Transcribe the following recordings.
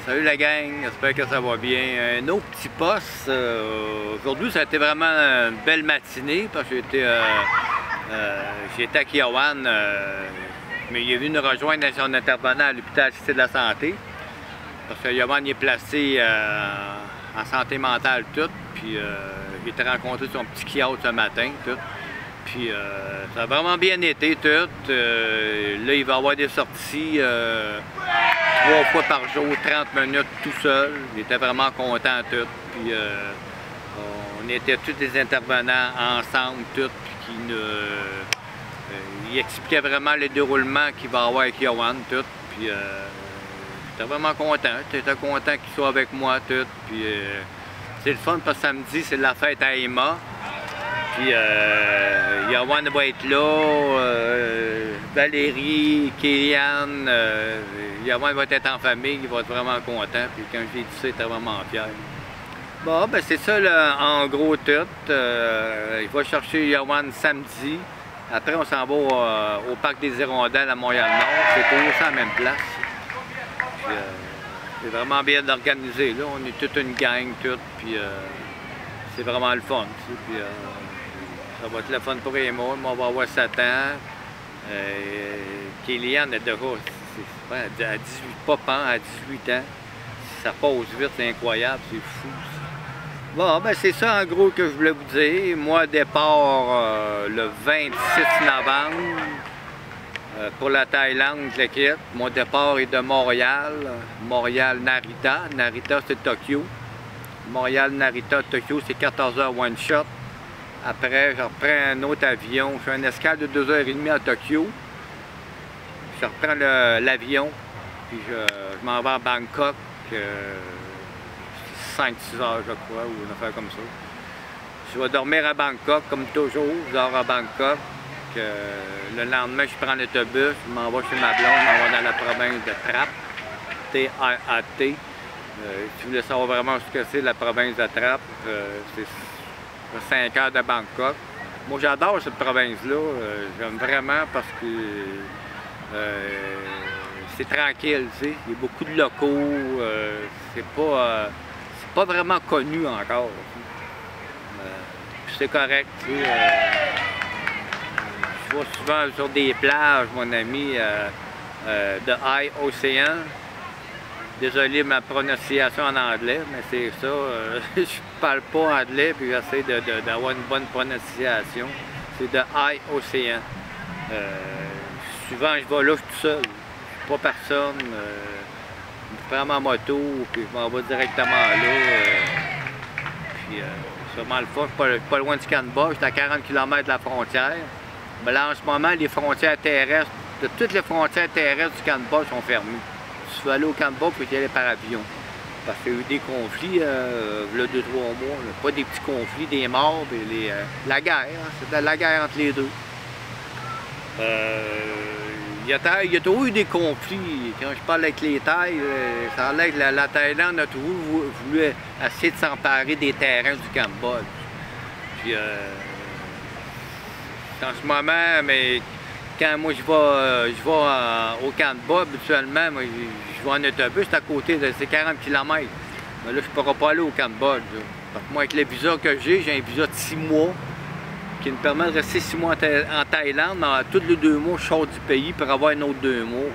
Salut la gang, j'espère que ça va bien. Un autre petit poste. Aujourd'hui, ça a été vraiment une belle matinée parce que j'étais à Kiawan, mais il est venu nous rejoindre dans son intervenant à l'hôpital Cité de la Santé. Parce que Yohan est placé en santé mentale tout. Puis j'ai été rencontré son petit kiosque ce matin tout. Puis ça a vraiment bien été tout. Là, il va avoir des sorties 3 fois par jour, 30 minutes tout seul. Il était vraiment content tout. Puis on était tous des intervenants ensemble tout. Puis il expliquait vraiment le déroulement qu'il va avoir avec Yohan tout. Puis j'étais vraiment content. J'étais content qu'il soit avec moi tout. Puis c'est le fun parce que samedi, c'est la fête à Emma. Puis Yohan va être là, Valérie, Kéliane, Yohan va être en famille, il va être vraiment content. Puis quand j'ai dit ça, il était vraiment fier. Bon, ben c'est ça là, en gros tout. Il va chercher Yohan samedi. Après, on s'en va au Parc des Hirondelles à Montréal-Nord. C'est toujours ça à la même place. C'est vraiment bien organisé. Là, on est toute une gang, tout. Puis c'est vraiment le fun. Puis, ça va être le fun pour Emma. On va avoir 7 ans. Kéliane est déjà à 18, pas à 18 ans. Ça passe vite, c'est incroyable, c'est fou. Bon, ben c'est ça en gros que je voulais vous dire. Moi, départ le 26 novembre pour la Thaïlande, je le quitte. Mon départ est de Montréal. Montréal-Narita. Narita, c'est Tokyo. Montréal-Narita, Tokyo, c'est 14 h one shot. Après, je reprends un autre avion. Je fais une escale de 2h30 à Tokyo. Je reprends l'avion, puis je m'en vais à Bangkok. 5-6 heures, je crois, ou une affaire comme ça. Je vais dormir à Bangkok, comme toujours. Je dors à Bangkok. Le lendemain, je prends l'autobus. Je m'en vais chez ma blonde. Je m'en vais dans la province de Trap. T-R-A-T. Si vous voulez savoir vraiment ce que c'est, la province de Trap, c'est 5 heures de Bangkok. Moi, j'adore cette province-là. J'aime vraiment parce que c'est tranquille, tu sais. Il y a beaucoup de locaux. C'est pas vraiment connu encore. C'est correct, tu sais. Je vais souvent sur des plages, mon ami, de High Ocean. Désolé ma prononciation en anglais, mais c'est ça. Je parle pas anglais puis j'essaie d'avoir une bonne prononciation. C'est de High Ocean. Souvent, je vais là, je suis tout seul. Je suis pas personne. Je prends ma moto puis je m'en vais directement là. Puis c'est vraiment le fun. Je suis pas loin du Canada. Je suis à 40 km de la frontière. Mais là, en ce moment, les frontières terrestres, toutes les frontières terrestres du Canada sont fermées. Si tu veux aller au Canada, tu peux y aller par avion. Parce qu'il y a eu des conflits, il y a 2-3 mois. Là. Pas des petits conflits, des morts, puis la guerre. Hein, c'était la guerre entre les deux. Il y a toujours eu des conflits. Quand je parle avec les Thaïs, ça a l'air que la Thaïlande a toujours voulu essayer de s'emparer des terrains du Cambodge. Puis, en ce moment, mais quand moi je vais au Canada, habituellement, moi, je vais en autobus, c'est à côté, c'est 40 km. Mais là, je ne pourrai pas aller au Cambodge. Parce que moi, avec le visa que j'ai un visa de 6 mois qui me permet de rester 6 mois en Thaïlande, mais tous les 2 mois, je sors du pays pour avoir un autre 2 mois.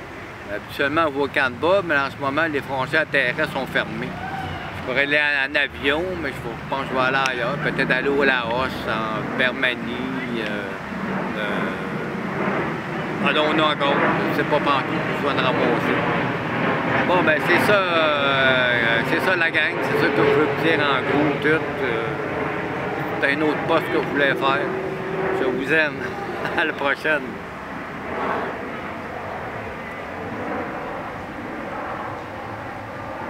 Habituellement, on va au Canada, mais en ce moment, les frontières terrestres sont fermées. Je pourrais aller en avion, mais je pense que je vais aller ailleurs. Peut-être aller au Laos, en Birmanie. Alors on a encore, je ne sais pas partout, je vais en ramasser. Bon ben c'est ça la gang, c'est ça que je veux vous dire en gros tout. C'est un autre poste que je voulais faire. Je vous aime. À la prochaine.